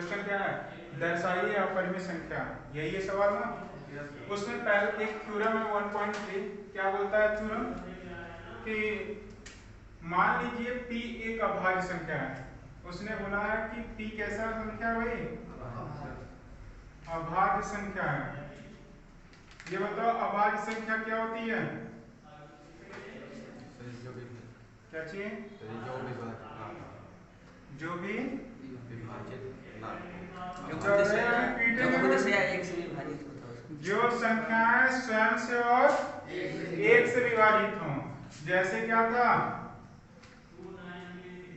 Question क्या है, दर्शाइए अपरिमेय संख्या, यही है सवाल ना। उसमें पहले एक थ्योरम है 1.3, क्या बोलता है थ्योरम कि मान लीजिए p एक अभाज्य संख्या है। उसने बोला है कि p कैसा संख्या है भाई, अभाज्य संख्या है। ये बताओ अभाज्य संख्या क्या होती है, क्या चाहिए, जो भी जो संख्याएं स्वयं से और एक से विभाजित हों। जैसे क्या था,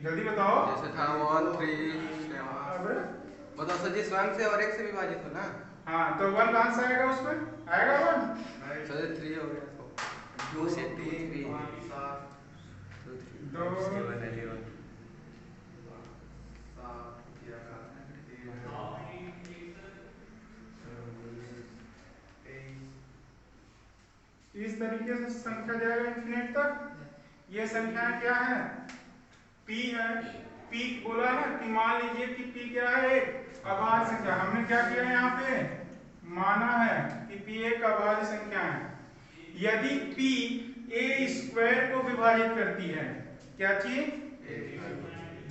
जल्दी बताओ। जैसे था 1 3 बताओ सर जी, स्वयं से और एक से विभाजित हो ना। हाँ तो 1 कहां से आएगा, उसमें आएगा 1 सर 3 हो गया तो 2 से 2 3 2 इस तरीके से संख्या जाएगा इंफिनिट तक। ये संख्या क्या है, p है। p बोला ना कि मान लीजिए कि p क्या है, एक अभाज्य संख्या। हमने क्या किया है यहाँ पे, माना है कि p एक अभाज्य संख्या है। यदि p a स्क्वायर को विभाजित करती है, क्या चीज,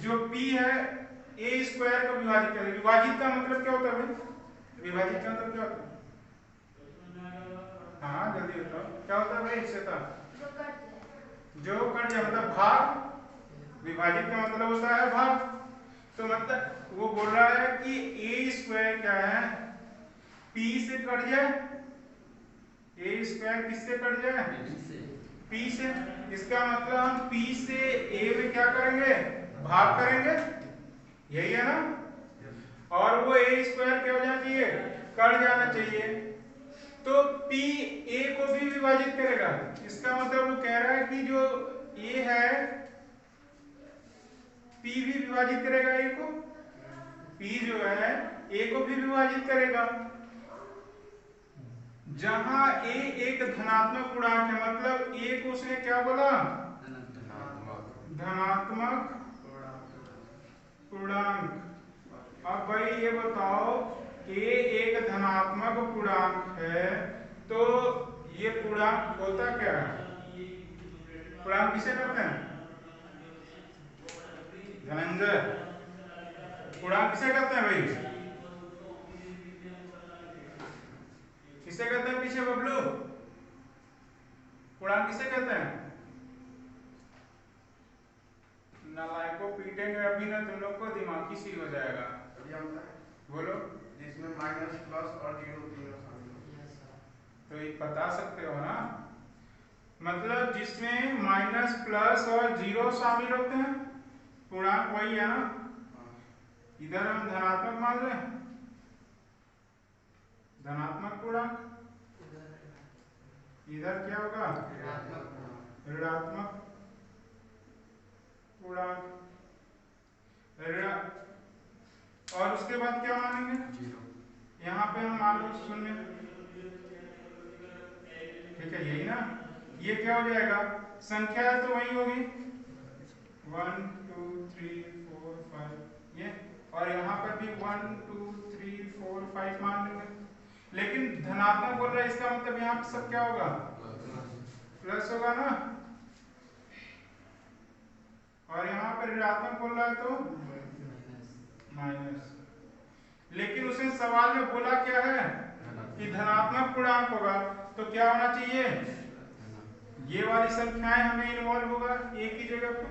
जो p है a स्क्वायर को विभाजित करे। विभाजित का मतलब क्या होता है भाई, विभाजित का मतलब क्या होता है, हाँ जल्दी बताओ क्या होता है भाई, श्वेता, जो कट जाए मतलब भाग। विभाजित का मतलब होता है भाग। तो मतलब वो बोल रहा है कि a स्क्वायर क्या है, p से कट जाए। a स्क्वायर किससे कट जाए, p से। इसका मतलब हम p से a में क्या करेंगे, भाग करेंगे, यही है ना। और वो a स्क्वायर क्या हो जाना चाहिए, कट जाना चाहिए। तो p a को भी विभाजित करेगा। इसका मतलब वो कह रहा है कि जो a है p भी विभाजित करेगा a को, p जो है a को भी विभाजित करेगा। जहां a एक धनात्मक पूर्णांक है, मतलब a को उसने क्या बोला, धनात्मक पूर्णांक। अब भाई ये बताओ a एक धनात्मक पूर्णांक है, तो ये पूर्णांक होता क्या है, पूर्णांक किसे कहते हैं धनंजय, पूर्णांक किसे कहते हैं भाई, किसे कहते हैं पीछे बबलू, पूर्णांक किसे कहते हैं। नालायकों पीटेंगे अभी ना, तुम लोग को दिमागी सी हो जाएगा। बोलो, जिसमें माइनस प्लस और जीरो तीनों शामिल हो। तो ये बता सकते हो ना, मतलब जिसमें माइनस प्लस और जीरो शामिल होते हैं, पूर्णांक वही है ना। इधर हम धनात्मक मान रहे हैं, धनात्मक पूर्णांक, इधर क्या होगा, ऋणात्मक पूर्णांक। और उसके बाद क्या मानेंगे, यहाँ पे हम मान लो शून्य, ठीक है यही ना। ये क्या हो जाएगा, संख्या तो वही होगी 1 2 3 4 5 ये, और यहाँ पर भी 1 2 3 4 5 मान लेंगे। लेकिन धनात्मक बोल रहा है, इसका मतलब यहाँ पे सब क्या होगा, प्लस होगा ना। और यहाँ पर ऋणात्मक बोल रहा है तो माइनस। लेकिन उसने सवाल में बोला क्या है कि धनात्मक पूर्णांक होगा, तो क्या होना चाहिए, ये वाली संख्याएं हमें इन्वॉल्व होगा एक ही जगह पे।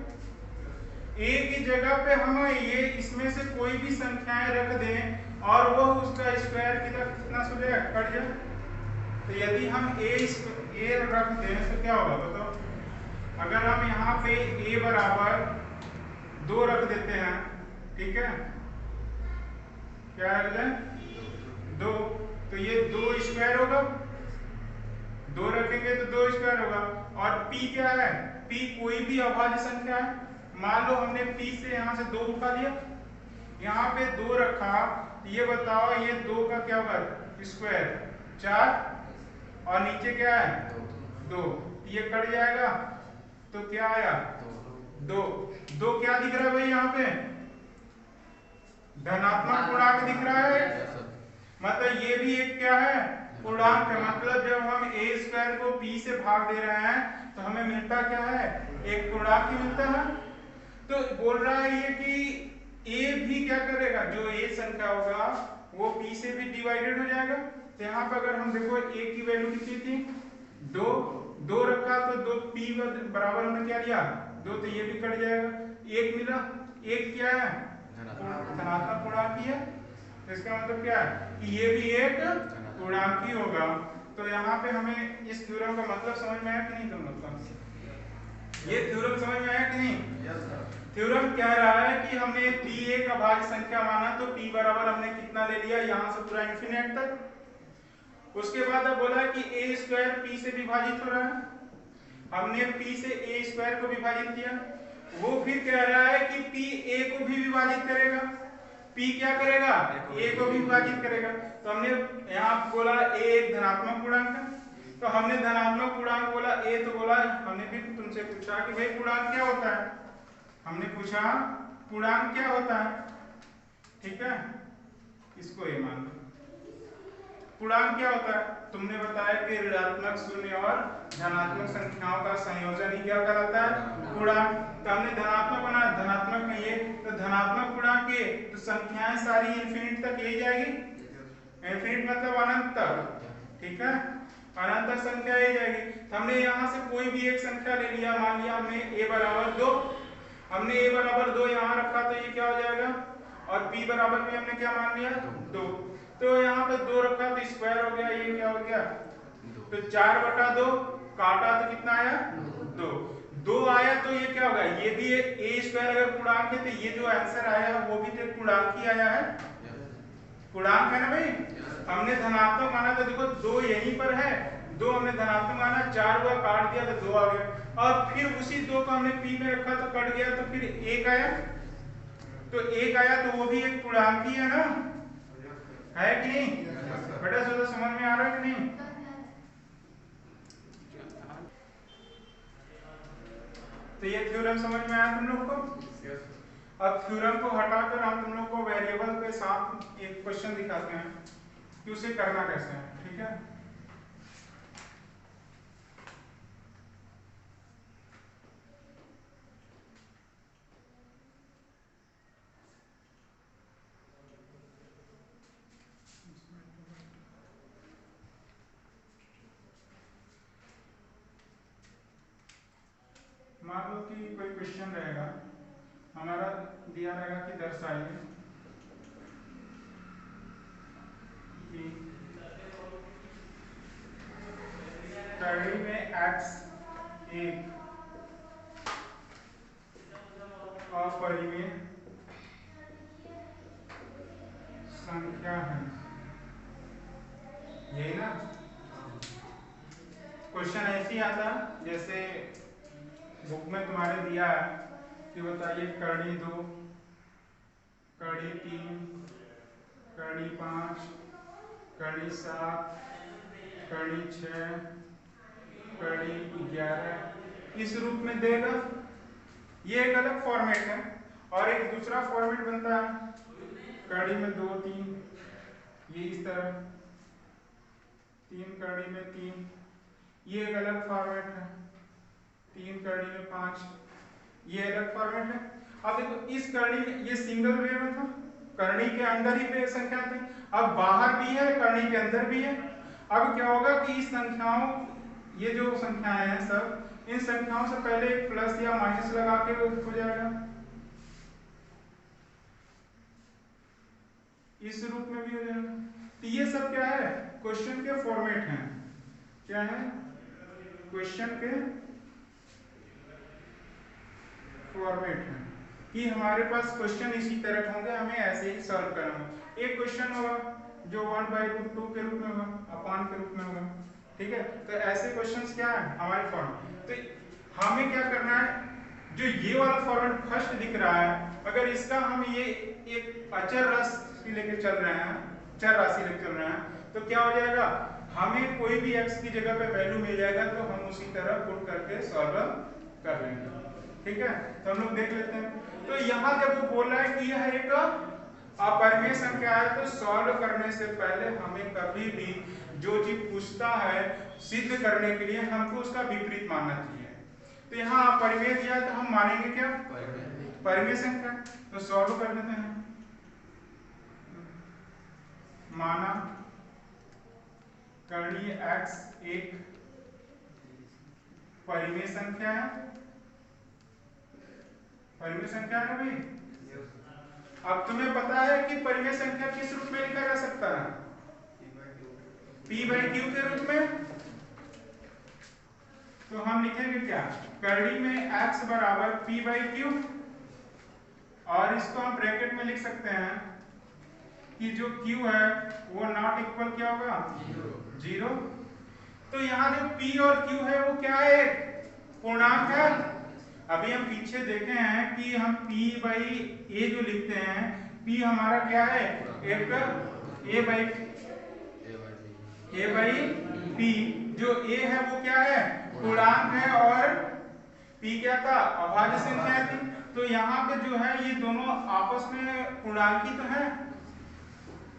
एक ही जगह पे हम ये इसमें से कोई भी संख्याएं रख दें और वह उसका स्क्वायर कितना हो जाए, कट जाए। तो यदि हम a रख दें तो क्या होगा बताओ, अगर हम यहाँ पे a बराबर 2 रख देते हैं, ठीक है, क्या रख दें 2, तो ये 2 स्क्वायर होगा, 2 रखेंगे तो 2 स्क्वायर होगा। और p क्या है, p कोई भी अभाज्य संख्या है। मान लो हमने p से यहाँ से 2 उठा लिया, यहाँ पे 2 रखा, ये बताओ ये 2 का क्या होगा स्क्वायर 4, और नीचे क्या है 2, ये कट जाएगा तो क्या आया 2। 2 क्या दिख रहा है भाई यहाँ पे, धनात्मक पूर्णांक दिख रहा है, यस सर। मतलब ये भी एक क्या है, पूर्णांक है। मतलब जब हम a स्क्वायर को p से भाग दे रहे हैं तो हमें मिलता क्या है, एक पूर्णांक ही मिलता है। तो बोल रहा है ये कि a भी क्या करेगा, जो a संख्या होगा वो p से भी डिवाइडेड हो जाएगा। तो यहाँ पर अगर हम देखो a की वैल्यू कितनी थी, 2 रखा तो 2 p बराबर हमने क्या लिया 2, तो ये भी कट जाएगा, 1 मिला। 1 क्या है, धनात्मक पूर्णांक ही है। तो इसका मतलब क्या है कि ये भी एक पूर्णांक ही होगा। तो यहाँ पे हमें इस थ्योरम का मतलब समझ में आया कि नहीं तुम लोग का, ये थ्योरम समझ में आया कि नहीं? Yes sir. थ्योरम कह रहा है कि हमने p एक अभाज्य संख्या माना तो p बराबर हमने कितना ले लिया, यहाँ से पूरा इन्फिनिट तक। उसके बाद अब बोला कि a स्क्वायर p से विभाजित हो रहा है, हमने p से a स्क्वायर को विभाजित किया। वो फिर कह रहा है कि p a को भी विभाजित करेगा, p क्या करेगा, a को भी विभाजित करेगा। तो हमने यहाँ बोला a एक धनात्मक पूर्णांक है, तो हमने धनात्मक पूर्णांक बोला a, तो बोला हमने भी तुमसे पूछा कि भाई पूर्णांक क्या होता है, हमने पूछा पूर्णांक क्या होता है, ठीक है, इसको a मान लो। पूर्णांक क्या होता है, तुमने बताया कि ऋणात्मक शून्य और धनात्मक संख्याओं का संयोजन ही क्या कहलाता है, पूर्णांक। तो हमने धनात्मक बनाया, धनात्मक नहीं है तो धनात्मक पूर्णांक है, तो संख्याएं सारी इन्फिनिट तक ले जाएगी, इन्फिनिट मतलब अनंत तक, ठीक है, अनंत तक संख्या ले जाएगी। तो हमने यहाँ से कोई भी एक संख्या ले लिया, मान लिया हमने a बराबर 2, हमने a बराबर 2 यहाँ रखा तो ये क्या हो जाएगा, और b बराबर भी हमने क्या मान लिया 2, तो यहाँ पे 2 रखा तो स्क्वायर हो गया, ये क्या हो गया, तो 4/2 काटा तो कितना आया 2 आया। तो ये क्या होगा, ये भी a स्क्वायर अगर पूर्णांक है तो ये जो आंसर आया वो भी तो पूर्णांक ही आया है, पूर्णांक है ना भाई। हमने धनात्मक माना तो देखो 2 यहीं पर है, 2 हमने धनात्मक माना, 4 हुआ काट दिया तो 2 आ गया, और फिर उसी 2 को हमने p में रखा तो कट गया तो फिर 1 आया, तो 1 आया तो वो भी एक पूर्णांक ही है ना, है कि नहीं बेटा, समझ में आ रहा है कि नहीं? तो ये थ्योरम समझ में आया तुम लोग को। अब थ्योरम को हटाकर हम तुम लोग को वेरिएबल के साथ एक क्वेश्चन दिखाते हैं कि उसे करना कैसे है, ठीक है। मान लो कि कोई क्वेश्चन रहेगा, हमारा दिया रहेगा कि दर्शाइए कि कड़ी में x एक अपरिमेय संख्या है, यही ना। क्वेश्चन ऐसे ही आता जैसे बुक में तुम्हारे दिया है कि बताइए कड़ी 2, कड़ी 3, कड़ी 5, कड़ी 7, कड़ी 6, कड़ी 11 इस रूप में देगा। ये एक अलग फॉर्मेट है, और एक दूसरा फॉर्मेट बनता है कड़ी में 2, 3, ये इस तरह, 3 कड़ी में 3, ये एक अलग फॉर्मेट है, 3 कड़ी में 5, ये अलग फॉर्मेट है। अब देखो इस करणी में ये सिंगल वे में था, करणी के अंदर ही पे संख्या थी, अब बाहर भी है करणी के अंदर भी है। अब क्या होगा कि इस संख्याओं, ये जो संख्याएं हैं सब, इन संख्याओं से पहले एक प्लस या माइनस लगा के हो जाएगा, इस रूप में भी हो जाएगा। तो ये सब क्या है, क्वेश्चन के फॉर्मेट हैं, क्या है, क्वेश्चन के फॉर्मेट है कि हमारे पास क्वेश्चन इसी तरह होंगे, हमें ऐसे ही सॉल्व करना है। एक क्वेश्चन होगा जो 1/2 के रूप में होगा, अपान के रूप में होगा, ठीक है। तो ऐसे क्वेश्चंस क्या है हमारे फॉर्म। तो हमें क्या करना है, जो ये वाला फॉर्मेट फर्स्ट दिख रहा है, अगर इसका हम ये एक अचर राशि लेके चल रहे हैं, चर राशि लेके चल रहे हैं, तो क्या हो जाएगा, हमें कोई भी x की जगह पे वैल्यू मिल जाएगा, तो हम उसी तरह पुट करके सॉल्व कर लेंगे, ठीक है। तो हम लोग देख लेते हैं। तो यहाँ जब वो बोल रहा है कि यह एक संख्या है तो सॉल्व करने से पहले हमें कभी भी जो चीज पूछता है सिद्ध करने के लिए हमको उसका विपरीत मानना चाहिए। तो यहाँ परिमेय दिया है तो हम मानेंगे क्या? परिमेय संख्या। तो सॉल्व कर लेते हैं। माना करणीय x एक परिमेय संख्या है। परिमेय संख्या है भाई। अब तुम्हें पता है कि परिमेय संख्या किस रूप में लिखा जा सकता है? p/q के रूप में। तो हम लिखेंगे क्या? करणी में x बराबर p/q, और इसको हम ब्रैकेट में लिख सकते हैं कि जो q है वो नॉट इक्वल क्या होगा? 0। तो यहाँ जो p और q है वो क्या है? पूर्णांक है। अभी हम पीछे देखे हैं कि हम p/a जो लिखते हैं, p हमारा क्या है? एक a/p। जो a है वो क्या है? पूर्णांक है, और p क्या था? अभाज्य संख्या थी। तो यहाँ पे जो है ये दोनों आपस में पूर्णांकी तो है।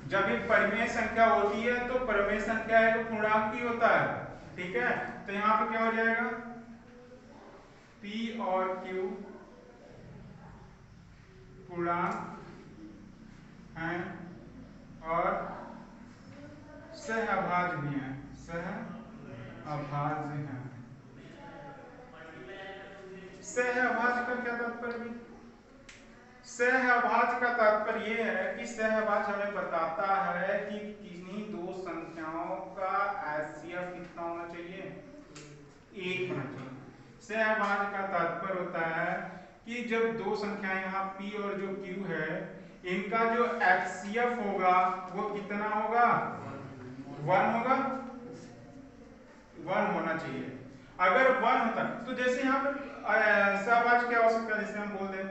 जब एक परिमेय संख्या होती है तो परिमेय संख्या है तो पूर्णांकी होता है, ठीक है। तो यहाँ पे क्या हो जाएगा? p और q पूर्णांक हैं और सहअभाज्य भी हैं। सहअभाज्य हैं। सहअभाज्य का क्या तात्पर्य? सहअभाज्य का तात्पर्य यह है कि सहअभाज्य हमें बताता है कि किन्हीं दो संख्याओं का HCF कितना होना चाहिए? 1 होना चाहिए। सहअभाज्य का तात्पर्य होता है कि जब दो संख्याएं यहाँ p और जो q है, इनका जो HCF होगा वो कितना होगा? 1 होगा। 1 होना चाहिए। अगर 1 होता तो जैसे यहाँ पर सहअभाज्य क्या हो सकता है? जैसे हम बोल दें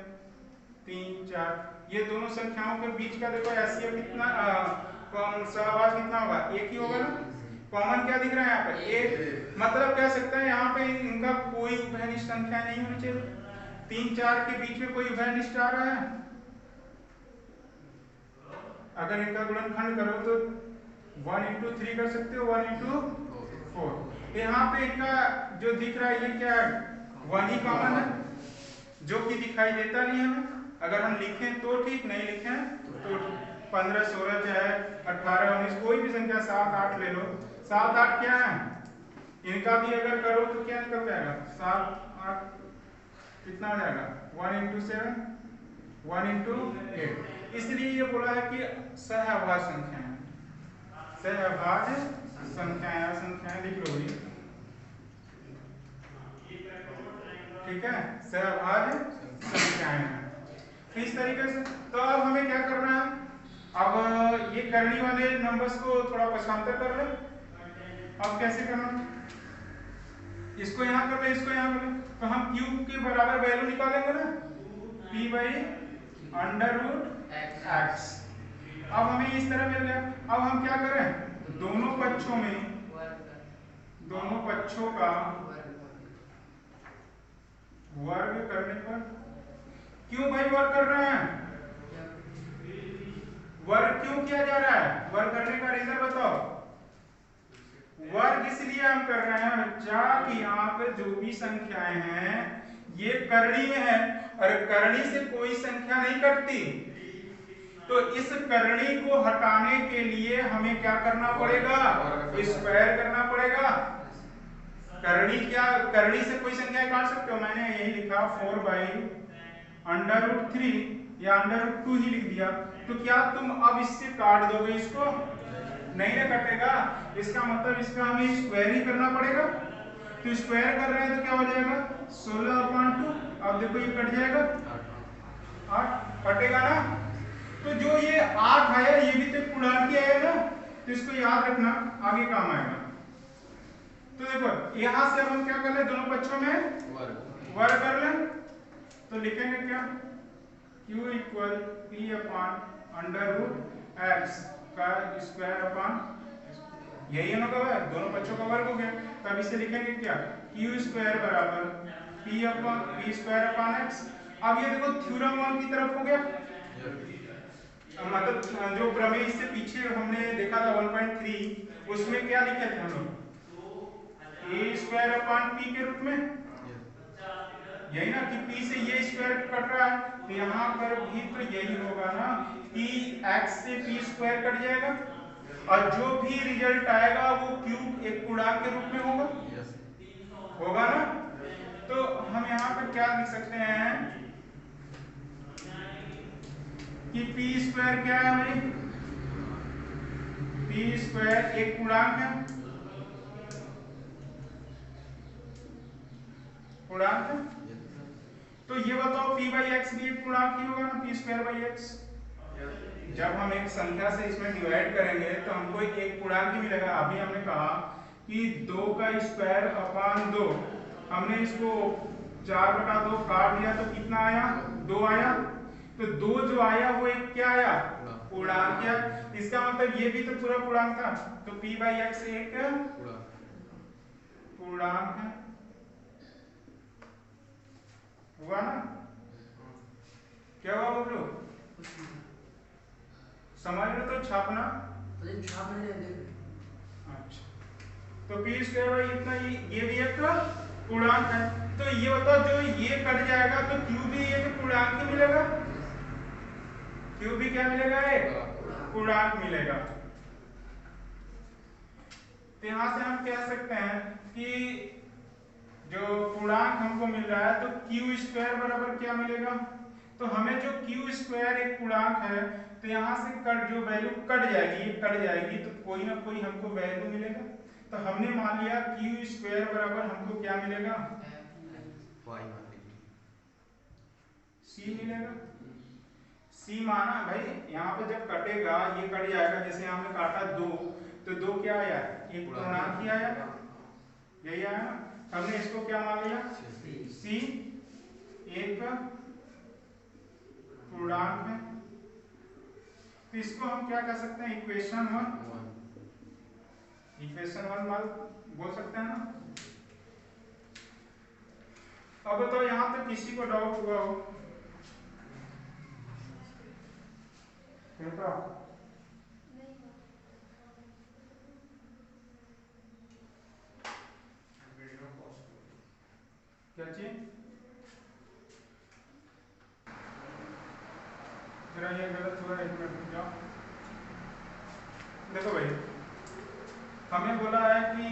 3 4, ये दोनों संख्याओं के बीच का देखो HCF कितना, सहअभाज्य कितना होगा? 1 ही होगा ना। कॉमन क्या दिख रहा है यहाँ पर? 1। मतलब कह सकते हैं यहाँ पे इनका कोई उभयनिष्ठ संख्या नहीं होनी चाहिए। 3 4 के बीच में कोई उभयनिष्ठ आ रहा है? अगर इनका गुणनखंड करो तो 1 into 3 कर सकते हो, 1 into 4। यहाँ पे इनका जो दिख रहा है ये क्या है? 1 ही कॉमन है, जो कि दिखाई देता नहीं हमें। अगर हम लिखें तो ठीक, नहीं लिखें तो 15 16 चाहे 18 19 कोई भी संख्या, 7 8 ले लो। 7 8 क्या है? इनका भी अगर करो तो क्या निकल जाएगा? 7 8 कितना आ जाएगा? 1 into 7 1 into 8। इसलिए ये बोला है कि सहअभाज्य संख्याएं, सहअभाज्य संख्याएं लिख लो ये, ठीक है। सहअभाज्य संख्याएं हैं। तो इस तरीके से तो अब हमें क्या करना है? अब ये करनी वाले नंबर्स को थोड़ा पक्षांतर कर ले। अब कैसे करना? इसको यहाँ कर ले, इसको यहाँ कर ले, तो हम q के बराबर वैल्यू निकालेंगे ना, p/√x। अब हमें इस तरह मिल गया। अब हम क्या करें? दोनों पक्षों का वर्ग करने पर, क्यों भाई वर्ग कर रहे हैं? वर्ग क्यों किया जा रहा है? वर्ग करने का रीजन बताओ। वर्ग इसलिए हम कर रहे हैं बच्चा कि यहाँ पे जो भी संख्याएं हैं ये करणी में है, और करणी से कोई संख्या नहीं कटती। तो इस करणी को हटाने के लिए हमें क्या करना पड़ेगा? स्क्वायर करना पड़ेगा। करणी से कोई संख्या काट सकते हो? मैंने यही लिखा 4/√3 या √2 ही लिख दिया। तो क्या तुम अब इससे काट दोगे इसको? नहीं ना कटेगा। इसका मतलब इसका हमें स्क्वायर ही करना पड़ेगा। तो स्क्वायर कर रहे हैं तो क्या हो जाएगा? 16/2। अब देखो ये कट जाएगा, 8 कटेगा ना। तो जो ये 8 आया ये भी तो पूर्णांक आया ना, तो इसको याद रखना, आगे काम आएगा। तो देखो यहां से अब हम क्या कर ले? दोनों पक्षों में वर्ग कर ले। तो लिखेंगे क्या? q = p/√x का स्क्वायर अपॉन, यही है ना कवर, दोनों पक्षों का वर्ग हो गया। तब इसे लिखेंगे क्या? q² बराबर p² अपॉन x। अब ये देखो थ्योरम 1 की तरफ हो गया। मतलब जो प्रमेय इससे पीछे हमने देखा था 1.3, उसमें क्या लिखे थे हम लोग? a स्क्वायर अपॉन p के रूप में, यही ना कि p से ये स्क्वायर कट रहा है, तो यहाँ पर भी तो यही होगा ना कि x से p स्क्वायर कट जाएगा और जो भी रिजल्ट आएगा वो क्यूब एक पूर्णांक के रूप में होगा, होगा ना। तो हम यहाँ पर क्या लिख सकते हैं कि p स्क्वायर क्या है भाई? p स्क्वायर एक पूर्णांक है, पूर्णांक है। तो ये बताओ p बाई एक्स भी एक पूर्णांक ही होगा ना, p स्क्वायर बाई एक्स। जब हम एक संख्या से इसमें डिवाइड करेंगे तो हमको एक पूर्णांक ही मिलेगा। अभी हमने कहा कि 2 का स्क्वायर अपॉन 2, हमने इसको 4/2 काट दिया तो कितना आया? 2 आया। तो 2 जो आया वो एक क्या आया? पूर्णांक है। इसका मतलब ये भी तो पूरा पूर्णांक था, तो p बाई एक्स एक पूर्णांक है, हुआ ना? क्या हुआ बोलो? समझ लो तो छापना। अच्छा, तो p स्क्वायर बाई इतना, ये भी एक पूर्णांक है। तो ये बताओ जो ये कट जाएगा तो q भी एक पूर्णांक ही मिलेगा, q भी क्या मिलेगा? एक पूर्णांक मिलेगा। तो यहां से हम कह सकते हैं कि जो पूर्णांक हमको मिल रहा है तो q स्क्वायर बराबर क्या मिलेगा? तो हमें जो q स्क्वायर एक पूर्णांक है, तो यहाँ से कट जो वैल्यू कट जाएगी, ये कट जाएगी तो कोई ना कोई हमको वैल्यू मिलेगा। तो हमने मान लिया q स्क्वायर बराबर हमको क्या मिलेगा? c मिलेगा। c माना भाई, यहाँ पे जब कटेगा ये कट जाएगा, जैसे हमने काटा 2, तो 2 क्या आया? एक पूर्णांक ही आया, यही आया ना। हमने इसको क्या मान लिया? c एक पूर्णांक है। तो इसको हम क्या कर सकते हैं? इक्वेशन 1 बोल सकते हैं ना। अब तो यहाँ तक किसी को डाउट हुआ हो? क्या चीज? तेरा ये गलत हुआ, एक मिनट रुक जाओ। देखो भाई, हमने बोला है कि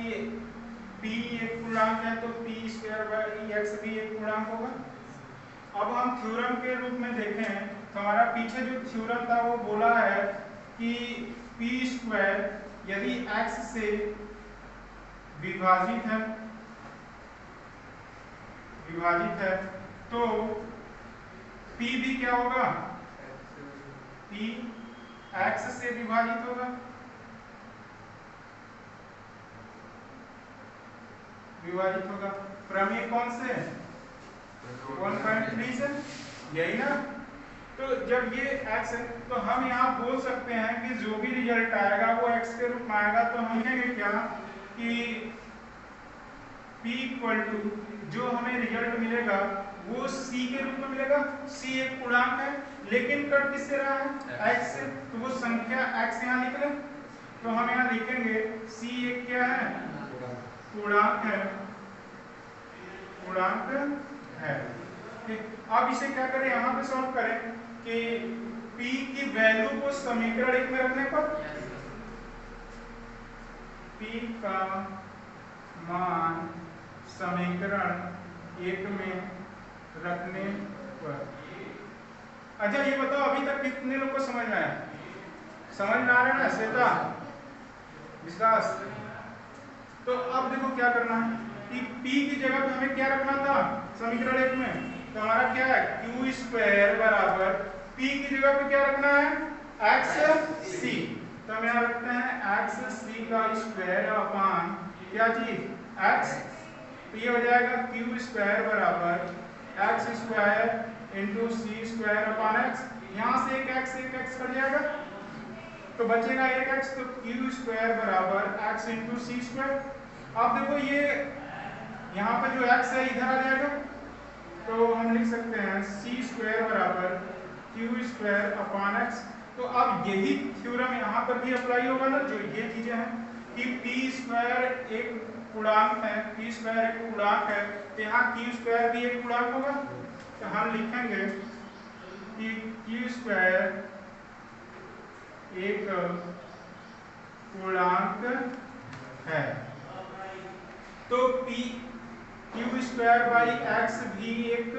p एक पूर्णांक है तो p स्क्वायर बाई एक्स भी एक पूर्णांक होगा। अब हम थ्योरम के रूप में देखें तो हमारा पीछे जो थ्योरम था वो बोला है कि p स्क्वायर यदि x से विभाजित है तो p भी क्या होगा? p x से विभाजित होगा, प्रमेय कौन से? 1.3 से, यही ना। तो जब ये x है तो हम यहाँ बोल सकते हैं कि जो भी रिजल्ट आएगा वो x के रूप में आएगा। तो हम कहेंगे क्या कि p इक्वल टू जो हमें रिजल्ट मिलेगा वो c के रूप में मिलेगा। c एक पूर्णांक है लेकिन कट किससे रहा है? x से, तो वो संख्या x यहाँ लिख लें। तो हम यहाँ लिखेंगे c एक क्या है? पूर्णांक है। ठीक, अब इसे क्या करें? यहाँ पे सॉल्व करें कि p की वैल्यू को समीकरण 1 में रखने पर p का मान समीकरण 1 में रखने पर। अच्छा ये बताओ अभी तक कितने लोग को समझ में आया? समझ में आ रहा है ना श्वेता, विकास? तो अब देखो क्या करना है कि p की जगह पे हमें क्या रखना था समीकरण 1 में? तो हमारा क्या है? q स्क्वायर बराबर p की जगह पे क्या रखना है? xc। तो हम यहाँ रखते हैं xc का स्क्वायर अपॉन क्या चीज? x। तो ये हो जाएगा q स्क्वायर बराबर x square into c square upon x। यहाँ से एक x कट जाएगा तो बचेगा एक x, तो q स्क्वायर बराबर x इंटू सी स्क्वायर। अब देखो ये यहाँ पर जो x है इधर आ जाएगा, तो हम लिख सकते हैं c स्क्वायर बराबर q स्क्वायर अपॉन x। तो अब यही थ्योरम यहाँ पर भी अप्लाई होगा ना, जो ये चीजें हैं कि पी स्क्वायर एक पूर्णांक है, पी स्क्वायर एक पूर्णांक है, तो यहाँ क्यू स्क्वायर भी एक पूर्णांक होगा। तो हम लिखेंगे कि क्यू स्क्वायर एक पूर्णांक है, तो P Q square by x भी एक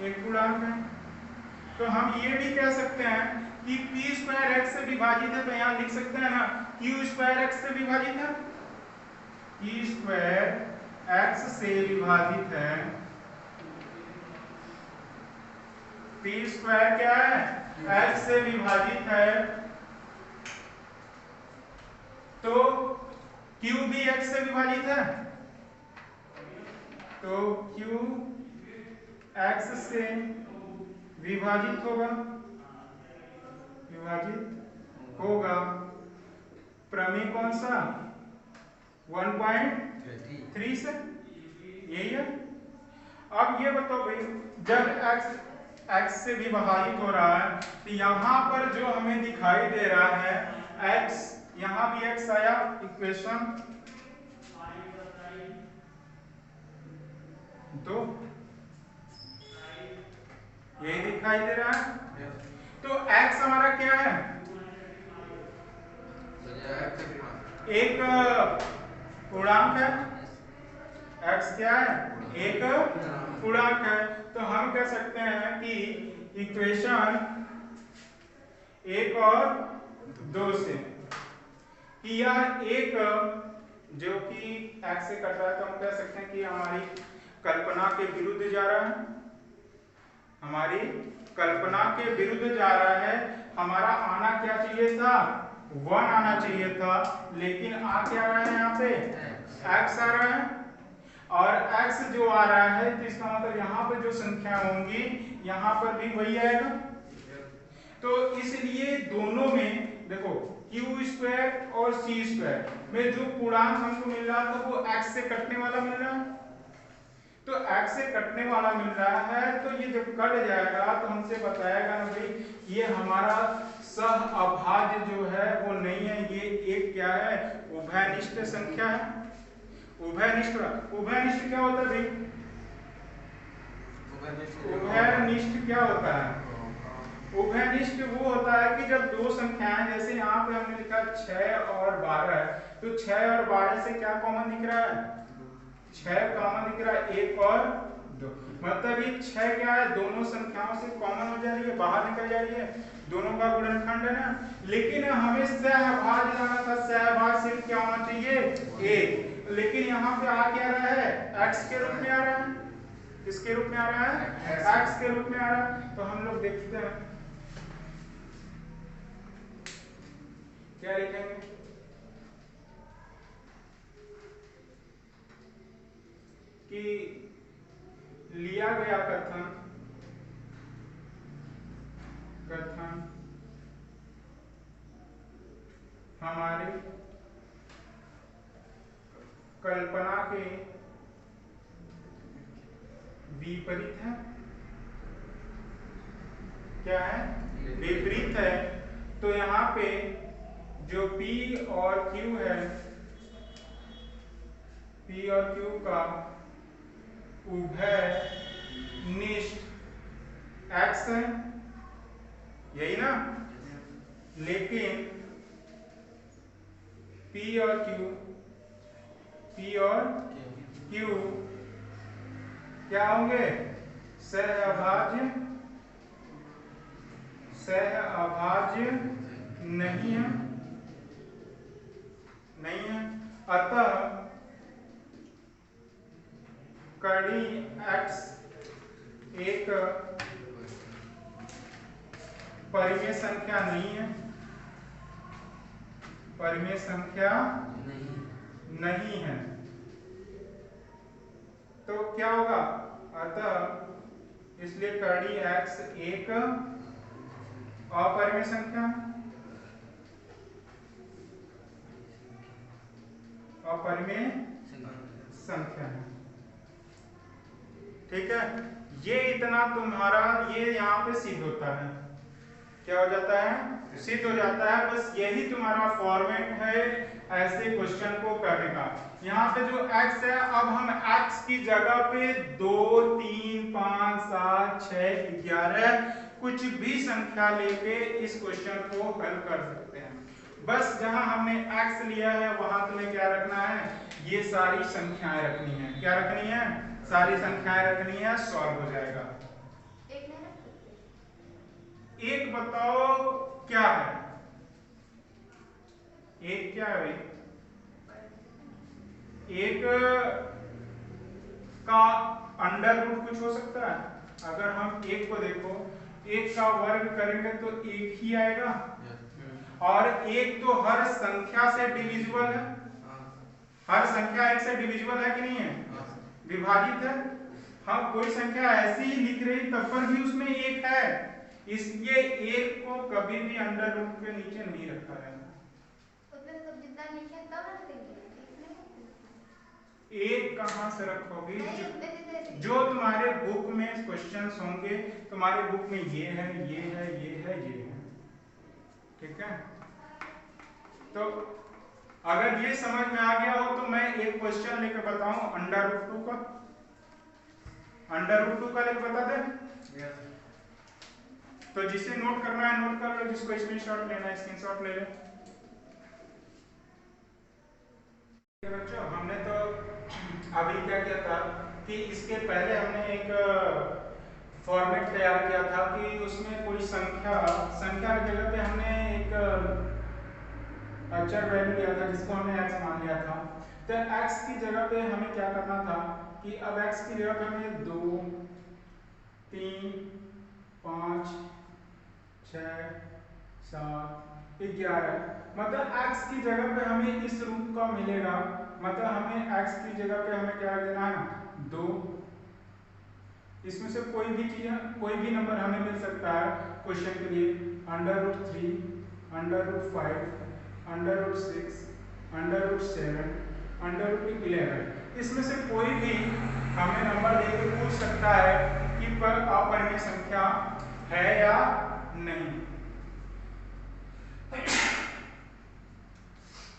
पूर्णांक है। तो हम ये भी कह सकते हैं कि पी स्क्वायर एक्स से विभाजित है, तो यहाँ लिख सकते हैं ना क्यू स्क्वायर एक्स से विभाजित है, क्यू स्क्वायर एक्स से विभाजित है, पी स्क्वायर क्या है एक्स से विभाजित है, तो क्यू भी एक्स से विभाजित है, तो क्यू एक्स से विभाजित होगा, प्रमेय कौन सा 1.3 से, यही है। अब ये बताओ भाई, जब x से विभाजित हो रहा है तो यहाँ पर जो हमें दिखाई दे रहा है x, यहाँ भी x आया, इक्वेशन तो यही दिखाई दे रहा है। तो x हमारा क्या है, एक पूर्णांक है, x क्या है एक पूर्णांक है, तो हम कह सकते हैं कि इक्वेशन 1 और 2 से कि यह एक जो कि x से कट रहा है, तो हम कह सकते हैं कि हमारी कल्पना के विरुद्ध जा रहा है, हमारी कल्पना के विरुद्ध जा रहा है। हमारा आना क्या चाहिए था 1 आना चाहिए था, लेकिन आ क्या रहा है यहाँ पे x आ रहा है, और x जो आ रहा है तो इसका मतलब यहाँ पर जो संख्या होंगी यहाँ पर भी वही आएगा। तो इसलिए दोनों में देखो क्यू स्क्वायर और सी स्क्वायर में जो पूर्णांक हमको मिल रहा था वो x से कटने वाला मिल रहा है, तो x से कटने वाला मिल रहा है, तो ये जब कट जाएगा तो हमसे बताएगा ना भाई ये हमारा सह अभाज्य जो है वो नहीं है, ये एक क्या है उभयनिष्ठ संख्या है। उभयनिष्ठ क्या होता है भाई, उभयनिष्ठ क्या होता है, उभयनिष्ठ वो होता है कि जब दो संख्याएं, जैसे यहाँ पे हमने लिखा 6 और 12, तो 6 और 12 से क्या कॉमन दिख रहा है 6 कॉमन दिख रहा है, 1 और 2, मतलब ये 6 क्या है दोनों संख्याओं से कॉमन हो जा रही है, बाहर निकल जा रही है, दोनों का गुणनखंड है ना। लेकिन हमें सहभाज्य लाना था, सहभाज्य सिर्फ क्या होना चाहिए 1, लेकिन यहाँ पे आ क्या रहा है x के रूप में आ रहा है, किसके रूप में आ रहा है x के रूप में आ रहा है। तो हम लोग देखते हैं क्या लिखेंगे कि लिया गया कथन हमारी कल्पना के विपरीत है, क्या है विपरीत है। तो यहाँ पे जो P और Q है, P और Q का उभयनिष्ठ x है, यही ना, लेकिन P और Q क्या होंगे सहअभाज्य नहीं है, अतः कड़ी x एक परिमेय संख्या नहीं है, परिमेय संख्या नहीं है। तो क्या होगा, अतः इसलिए कड़ी x एक अपरिमेय संख्या, अपरिमेय संख्या है, ठीक है। ये इतना तुम्हारा ये यहाँ पे सिद्ध होता है, क्या हो जाता है, सिद्ध हो जाता है। बस यही तुम्हारा फॉर्मेट है ऐसे क्वेश्चन को करने का। यहाँ पे जो x है, अब हम x की जगह पे 2 3 5 7 6 11 कुछ भी संख्या लेके इस क्वेश्चन को हल कर सकते हैं। बस जहां हमने x लिया है वहां तुम्हें क्या रखना है, ये सारी संख्याएं रखनी है। क्या रखनी है, सारी संख्याएं रखनी है, सॉल्व हो जाएगा। एक बताओ क्या है, एक क्या है भाई, एक का अंडर रूट कुछ हो सकता है। अगर हम एक को देखो, एक का वर्ग करेंगे तो एक ही आएगा, और एक तो हर संख्या से डिविजिबल है, हर संख्या एक से डिविजिबल है कि नहीं है, विभाजित है। हम कोई संख्या ऐसी ही लिख रही तब पर भी उसमें एक है, इसलिए एक को कभी भी अंडर रूट के नीचे नहीं रखा है। एक कहां से रखोगे, जो तुम्हारे बुक में क्वेश्चंस होंगे, तुम्हारे बुक में ये है, ये है, ये है, ये है, ठीक है। तो अगर ये समझ में आ गया हो तो मैं एक क्वेश्चन लेकर बताऊं अंडर रूट 2 का, अंडर रूट 2 का लेकर बता दे। तो जिसे नोट करना है नोट कर लो, जिसको स्क्रीनशॉट लेना है स्क्रीनशॉट ले ले। बच्चों हमने तो अभी क्या किया था कि इसके पहले हमने एक फॉर्मेट तैयार किया था कि उसमें कोई संख्या की जगह पे हमने एक अचर वैल्यू लिया था जिसको हमने x मान लिया था। तो x की जगह पे हमें क्या करना था कि अब x की जगह पे हमें 2 3 5 6 7 11 मतलब x की जगह पे हमें इस रूप का मिलेगा। मतलब हमें x की जगह पे हमें क्या देना है, 2। इसमें से कोई भी चीज, कोई भी नंबर हमें मिल सकता है क्वेश्चन के लिए। Under root 3, under root 5, under root 6, under root 7, under root 11। इसमें से कोई भी हमें नंबर देकर पूछ सकता है कि पर अपरिमेय संख्या है या नहीं।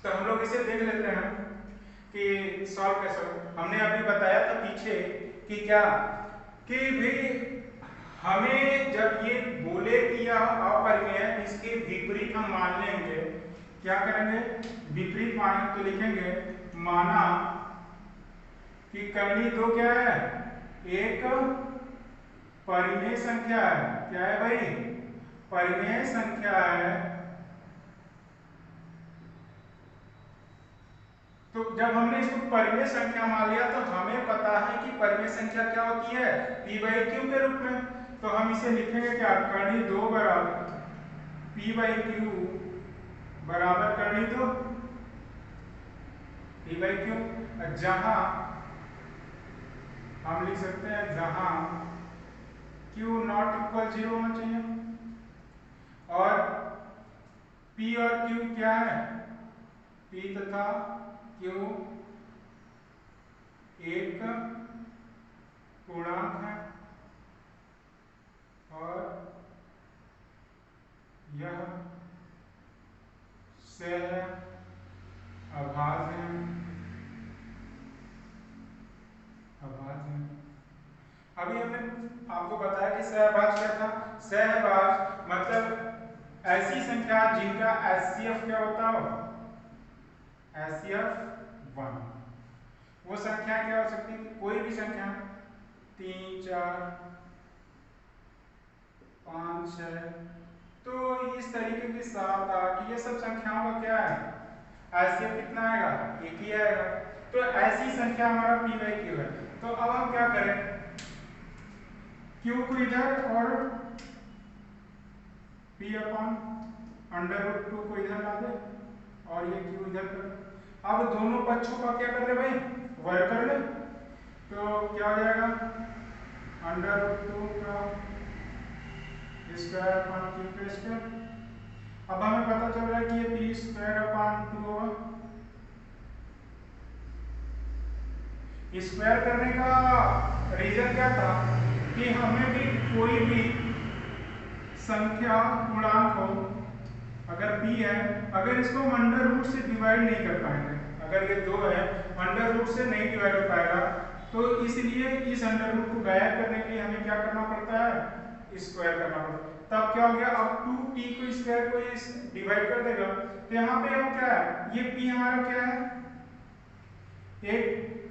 तो हम लोग इसे देख लेते हैं कि सॉल्व कैसे हो। हमने अभी बताया था पीछे कि क्या कि भी हमें जब ये बोले कि यह अपरिमेय है, इसके विपरीत हम मान लेंगे। क्या करेंगे, विपरीत मानेंगे तो लिखेंगे माना कि करनी 2 क्या है, एक परिमेय संख्या है। क्या है भाई, परिमेय संख्या है। तो जब हमने इसको परिमेय संख्या मान लिया तो हमें पता है कि परिमेय संख्या क्या होती है, p/q के रूप में। तो हम इसे लिखेंगे क्या, करनी 2 बराबर p/q बराबर करनी 2 p/q। जहां हम लिख सकते हैं जहां q नॉट इक्वल 0 होना चाहिए, और p और q क्या है, p तथा q एक पूर्णांक है और यह सहअभाज्य है। अभी हमने आपको बताया कि सहअभाज्य क्या था। सहअभाज्य मतलब ऐसी संख्या जिनका HCF क्या होता हो, HCF 1। वो संख्या क्या हो सकती है, कोई भी संख्या 3 4 5 6, तो इस तरीके की 7 8 ये सब संख्याओं का क्या है, HCF कितना आएगा, 1 ही आएगा। तो ऐसी संख्या हमारा p/q है। तो अब हम क्या करें, q को इधर और p/√2 को इधर ला दे और ये q इधर कर। अब दोनों पक्षों का क्या कर ले भाई, वर्ग कर ले। तो क्या हो जाएगा, √2 का स्क्वायर अपॉन q का स्क्वायर। अब हमें पता चल रहा है कि ये p² होगा। स्क्वायर करने का रीजन क्या था, कि हमें भी कोई भी संख्या पूर्णांक हो, अगर p है, अगर इसको हम अंडर रूट से डिवाइड नहीं कर पाएंगे, अगर ये 2 है अंडर रूट से नहीं डिवाइड हो पाएगा, तो इसलिए इस अंडर रूट को गायब करने के लिए हमें क्या करना पड़ता है, स्क्वायर करना पड़ता है। तब क्या हो गया, अब 2t को स्क्वायर को ये डिवाइड कर देगा, तो यहाँ पे अब क्या है, ये p हमारा क्या है, एक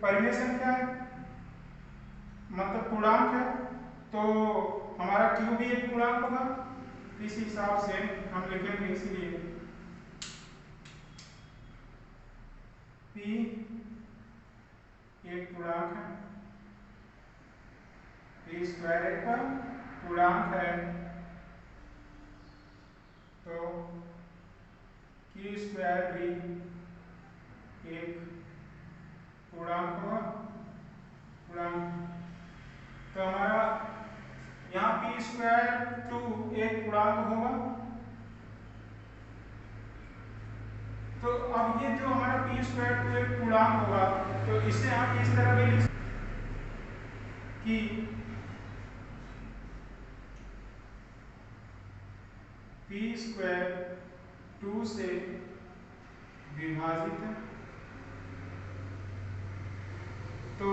परिमेय संख्या है, मतलब पूर्णांक है, तो हमारा q भी एक पूर्णांक होगा। इस हिसाब से हम लिखेंगे, इसलिए p एक पूर्णांक है, p स्क्वायर एक पूर्णांक है, तो q स्क्वायर भी एक पूर्णांक होगा, पूर्णांक। तो हमारा यहाँ p स्क्वायर 2 एक पूर्णांक होगा। तो अब ये जो हमारा p स्क्वायर 2 एक पूर्णांक होगा, तो इसे हम इस तरह भी लिख कि p स्क्वायर 2 से विभाजित है, तो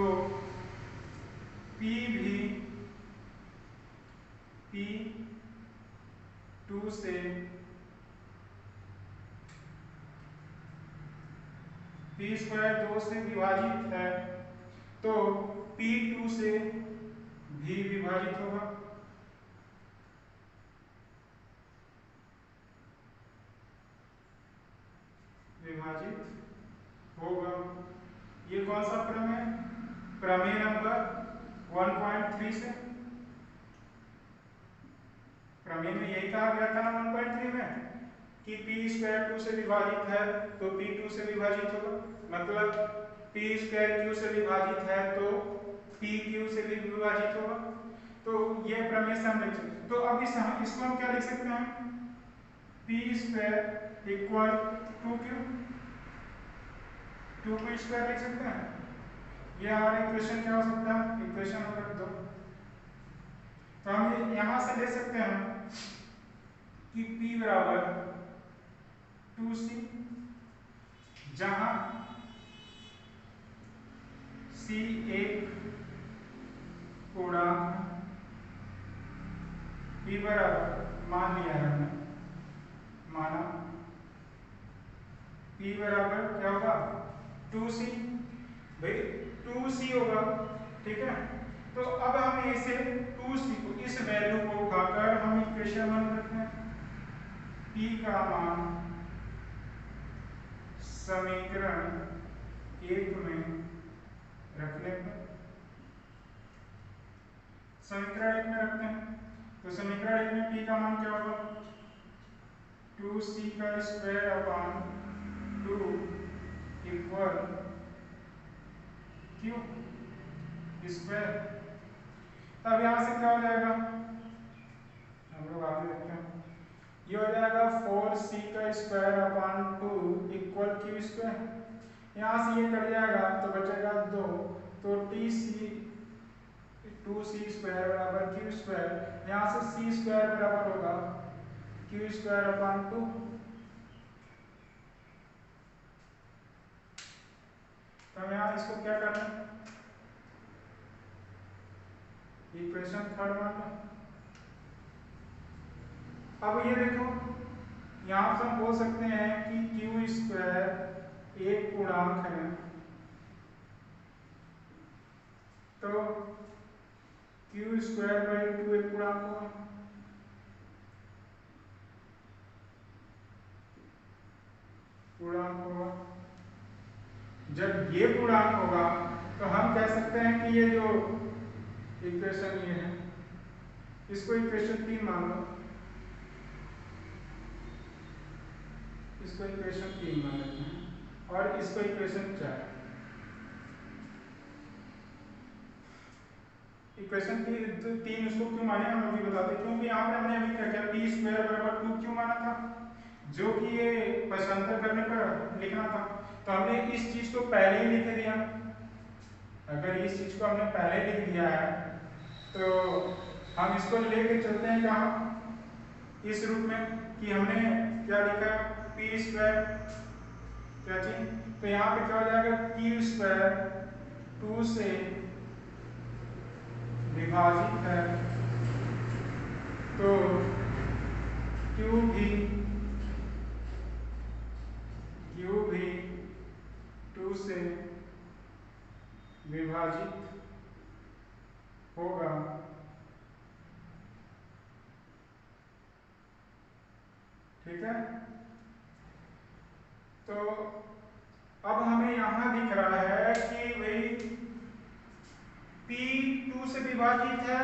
p भी p 2 से p स्क्वायर 2 से विभाजित है, तो p 2 से भी विभाजित होगा। विभाजित होगा। ये कौन सा प्रमेय है, प्रमेय नंबर 1.3 से, प्रमेय में यही कहा गया था ना 1.3 में कि p स्क्वायर 2 से विभाजित है तो p 2 से विभाजित होगा, मतलब p स्क्वायर q से विभाजित है तो p q से भी विभाजित होगा। तो ये प्रमेय से हम लिख सकते हैं। तो अब इसको हम क्या लिख सकते हैं, p स्क्वायर इक्वल 2q, 2 को स्क्वायर लिख सकते हैं। ये हमारा इक्वेशन क्या हो सकता है, इक्वेशन नंबर 2। तो हम यहां से ले सकते हैं कि p बराबर 2c, जहां c एक पूर्णांक है, p बराबर मान लिया है हमने, माना p बराबर क्या होगा 2c, भाई 2c होगा, ठीक है। तो अब हम इसे 2c को, इस वैल्यू को उठाकर हम इक्वेशन 1 रखते हैं, p का मान समीकरण 1 में रखने पर, समीकरण 1 में रखते हैं, तो समीकरण 1 में p का मान क्या होगा, 2c का square upon 2 equal q square. तब यहां से क्या हो जाएगा, हम लोग आगे देखते हैं, ये हो जाएगा 4c का square upon 2 equal q square. यहां से ये कट जाएगा तो बचेगा 2, तो 2c स्क्वायर बराबर q स्क्वायर, यहां से c स्क्वायर बराबर होगा q स्क्वायर अपॉन 2। तो हम यहाँ इसको क्या करना है, इक्वेशन 3 मान लो। अब ये देखो, यहाँ से हम बोल सकते हैं कि q स्क्वायर एक पूर्णांक है, तो q स्क्वायर बाई 2 एक पूर्णांक होगा, पूर्णांक होगा। जब ये पूर्णांक होगा तो हम कह सकते हैं कि ये जो इक्वेशन ये है, इसको इक्वेशन 3 मान लो, इसको इक्वेशन 3 मान लेते हैं, और इसको इक्वेशन 4। इक्वेशन 3 इसको क्यों माने हम अभी बताते हैं, क्योंकि यहाँ पे हमने अभी क्या किया, p स्क्वायर बराबर 2 क्यों माना था, जो कि ये पक्षांतर करने पर लिखना था। तो हमने इस चीज को पहले ही लिख दिया, अगर इस चीज को हमने पहले लिख दिया है तो हम इसको लेके चलते हैं कहाँ, इस रूप में कि हमने क्या लिखा, पी स्क्वायर क्या चीज, तो यहाँ पे क्या हो जाएगा, क्यू स्क्वायर 2 से विभाजित है, तो क्यू भी 2 से विभाजित होगा। ठीक है, तो अब हमें यहां दिख रहा है कि भाई P 2 से विभाजित है,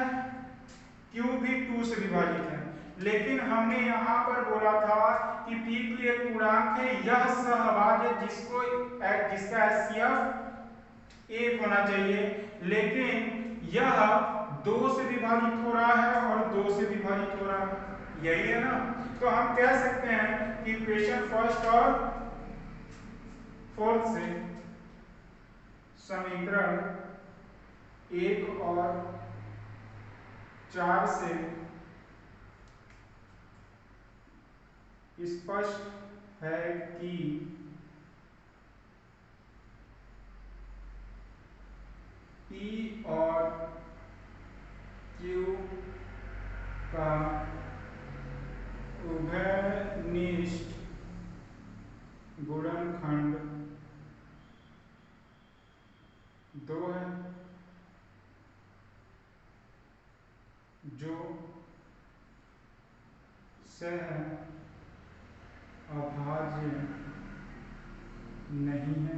Q भी 2 से विभाजित है, लेकिन हमने यहां पर बोला था कि P की एक पूर्णांक है, यह सहभाज्य जिसका HCF 1 होना चाहिए, लेकिन यह 2 से विभाजित हो रहा है और 2 से विभाजित हो रहा है, यही है ना। तो हम कह सकते हैं कि इक्वेशन फर्स्ट और फोर्थ से समीकरण 1 और 4 से स्पष्ट है कि P और Q का उभयनिष्ठ गुणनखंड 2 है, जो सह अभाज्य नहीं है।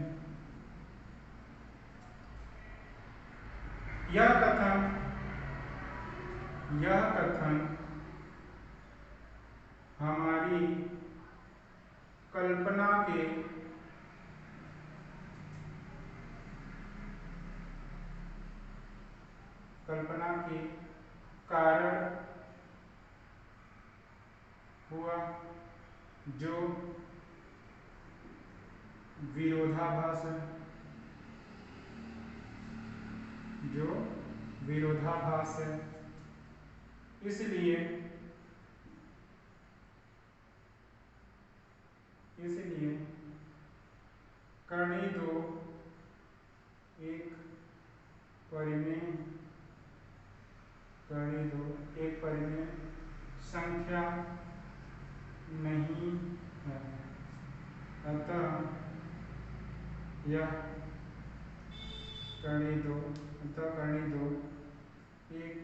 यह कथन हमारी कल्पना के कारण हुआ, जो विरोधाभास है, इसलिए करनी 2 एक परिमेय संख्या नहीं है, अतः करनी दो एक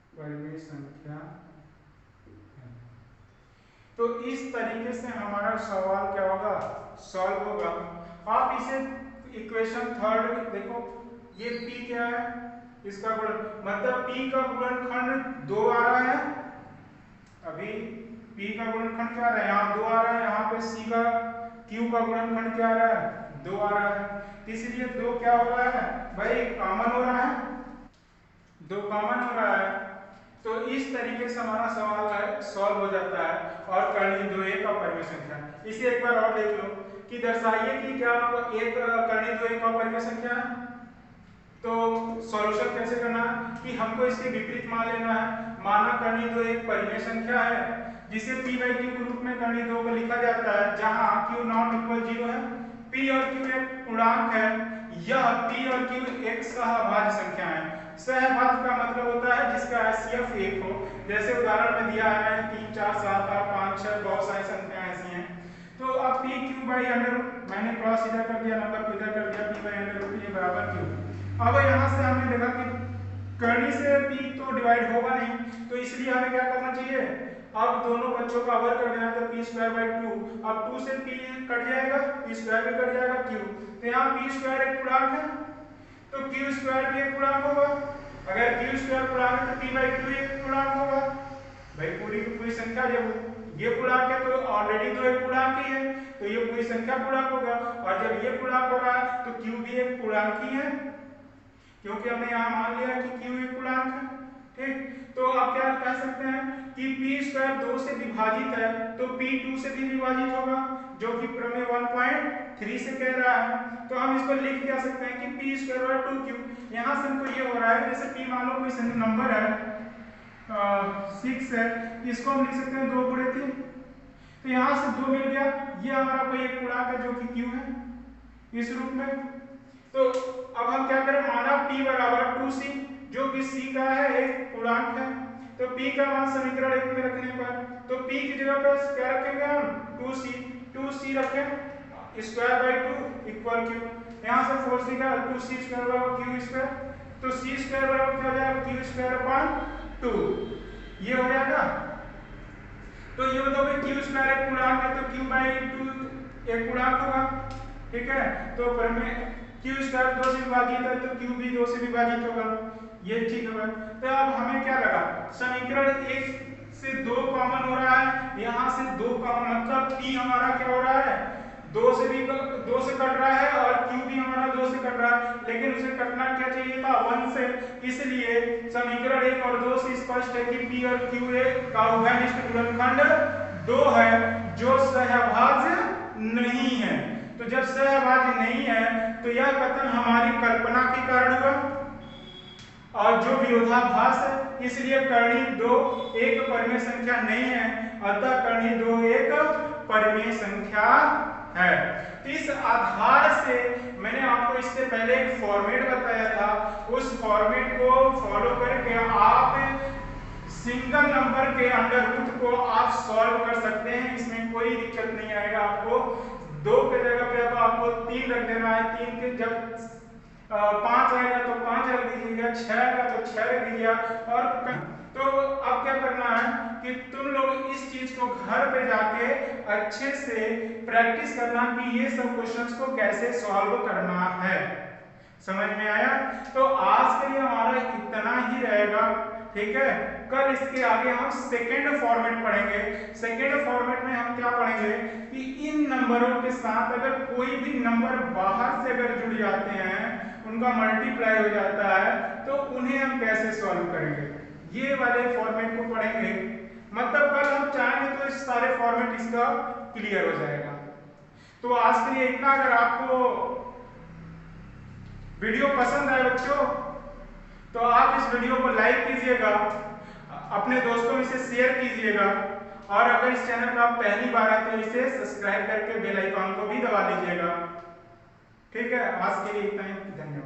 अपरिमेय संख्या है। तो इस तरीके से हमारा सवाल क्या होगा, सॉल्व होगा। आप इसे इक्वेशन थर्ड देखो, ये P क्या है, इसका गुण मतलब P का गुणनखंड 2 आ रहा है, अभी P का गुणनखंड क्या आ रहा है, यहाँ 2 आ रहा है, यहाँ पे C का Q का गुणनखंड क्या आ रहा है, 2 आ रहा है, इसलिए 2 क्या हो रहा है भाई, कॉमन हो रहा है, 2 कॉमन हो रहा है। तो इस तरीके से हमारा सवाल है सॉल्व हो जाता है और कर्णीय 2 एक अपरिमेय संख्या। इसे एक बार और देख लो कि दर्शाइए कि क्या एक कर्णीय 2 एक अपरिमेय संख्या है। तो सॉल्यूशन कैसे करना है कि हमको इसके विपरीत मान लेना है। माना कर्णीय 2 एक परिमेय संख्या है जिसे P by Q के रूप में कर्णीय 2 को लिखा जाता है, जहां Q नॉट इक्वल 0 है, P और Q एक पूर्णांक है, यह P और Q एक सहभाज्य संख्या है। सहभाज्य का मतलब होता है जिसका HCF 1 हो, जैसे उदाहरण में दिया है 3 4 7 8 5 6 बहुत सारी संख्याएं ऐसी हैं। तो अब P Q by अंडर मैंने क्रॉस इधर कर दिया, नंबर को इधर कर दिया, P by अंडर रूट ये बराबर Q। अब यहाँ से हमने देखा कि कर्णी से P तो डिवाइड होगा नहीं, तो इसलिए हमें क्या करना चाहिए, अब दोनों बच्चों का वर्ग कर देना, तो P स्क्वायर बाई 2, अब 2 से P कट जाएगा, P स्क्वायर भी कट जाएगा, Q, तो यहाँ P स्क्वायर एक पूर्णांक है तो Q स्क्वायर भी एक पूर्णांक होगा, अगर Q स्क्वायर पूर्णांक है तो P बाई 2 एक पूर्णांक होगा। भाई पूरी की पूरी संख्या जब ये पूर्णांक है तो ऑलरेडी तो एक पूर्णांक ही है, तो ये पूरी संख्या पूर्णांक होगा, और जब ये पूर्णांक हो रहा है तो Q भी एक पूर्णांक ही है, क्योंकि हमने यहाँ मान लिया कि Q एक पूर्णांक है। ठीक, तो आप क्या कह सकते हैं कि p स्क्वायर 2 से विभाजित है तो p 2 से भी विभाजित होगा, जो कि प्रमेय 1.3 से कह रहा है। तो हम इसको लिख क्या सकते हैं कि p स्क्वायर और 2q। यहाँ से हमको ये हो रहा है जैसे p मान लो कोई नंबर है 6 है, इसको हम लिख सकते हैं 2 गुणे 3, तो यहाँ से 2 मिल गया, ये हमारा कोई एक पूर्णांक है जो कि q है इस रूप में। तो अब हम क्या करें, माना p बराबर 2c, जो कि c का है एक पूर्णांक है, तो p का मान समीकरण 1 में रखने पर तो p की जगह पर क्या रखेंगे हम 2c रखें स्क्वायर बाय 2 इक्वल q, यहाँ से 4c का 2c स्क्वायर बराबर q स्क्वायर, तो c स्क्वायर बराबर क्या हो जाएगा q स्क्वायर अपॉन 2, ये हो जाएगा। तो ये बताओ कि q स्क्वायर एक पूर्णांक है तो q बाय 2 एक पूर्णांक होगा, ठीक है। तो प्रमेय q स्क्वायर 2 से विभाजित है तो q भी 2 से विभाजित होगा, ये ठीक होगा। तो अब हमें क्या लगा, समीकरण 1 से 2 कॉमन हो रहा है, यहाँ से 2 कॉमन मतलब p हमारा क्या हो रहा है 2 से कट रहा है और q भी हमारा 2 से कट रहा है, लेकिन उसे कटना क्या चाहिए था 1 से, इसलिए समीकरण 1 और 2 से स्पष्ट है कि p और q का उभयनिष्ठ गुणनखंड 2 है जो सहभाज्य नहीं है। तो जब सहभाज्य नहीं है तो यह कथन हमारी कल्पना के कारण हुआ और जो विरोधाभास है, इसलिए कर्णी 2 एक परिमेय संख्या नहीं है, अतः कर्णी 2 एक परिमेय संख्या है। तो इस आधार से मैंने आपको इससे पहले एक फॉर्मेट बताया था, उस फॉर्मेट को फॉलो करके आप सिंगल नंबर के अंडर रूट को आप सॉल्व कर सकते हैं, इसमें कोई दिक्कत नहीं आएगा। आपको 2 के जगह पे अब आपको 3 रख देना है, 3 के जब 5 आएगा तो 5 रख दीजिएगा, 6 आएगा तो 6 रख दीजिएगा। और तो अब क्या करना है कि तुम लोग इस चीज को घर पे जाके अच्छे से प्रैक्टिस करना कि ये सब क्वेश्चंस को कैसे सॉल्व करना है। समझ में आया? तो आज के लिए हमारा इतना ही रहेगा, ठीक है। कल इसके आगे हम सेकेंड फॉर्मेट पढ़ेंगे। सेकेंड फॉर्मेट में हम क्या पढ़ेंगे कि इन नंबरों के साथ अगर कोई भी नंबर बाहर से अगर जुड़ जाते हैं, उनका मल्टीप्लाई हो जाता है, तो उन्हें हम कैसे सॉल्व करेंगे, ये वाले फॉर्मेट को पढ़ेंगे। मतलब कल हम चाहेंगे तो इस सारे फॉर्मेट इसका क्लियर हो जाएगा। तो आज के लिए इतना। अगर आपको वीडियो पसंद आए बच्चों तो आप इस वीडियो को लाइक कीजिएगा, अपने दोस्तों में से शेयर कीजिएगा, और अगर इस चैनल पर आप पहली बार आए तो इसे सब्सक्राइब करके बेल आइकन को भी दबा लीजिएगा। ठीक है, आज के लिए इतना ही, धन्यवाद।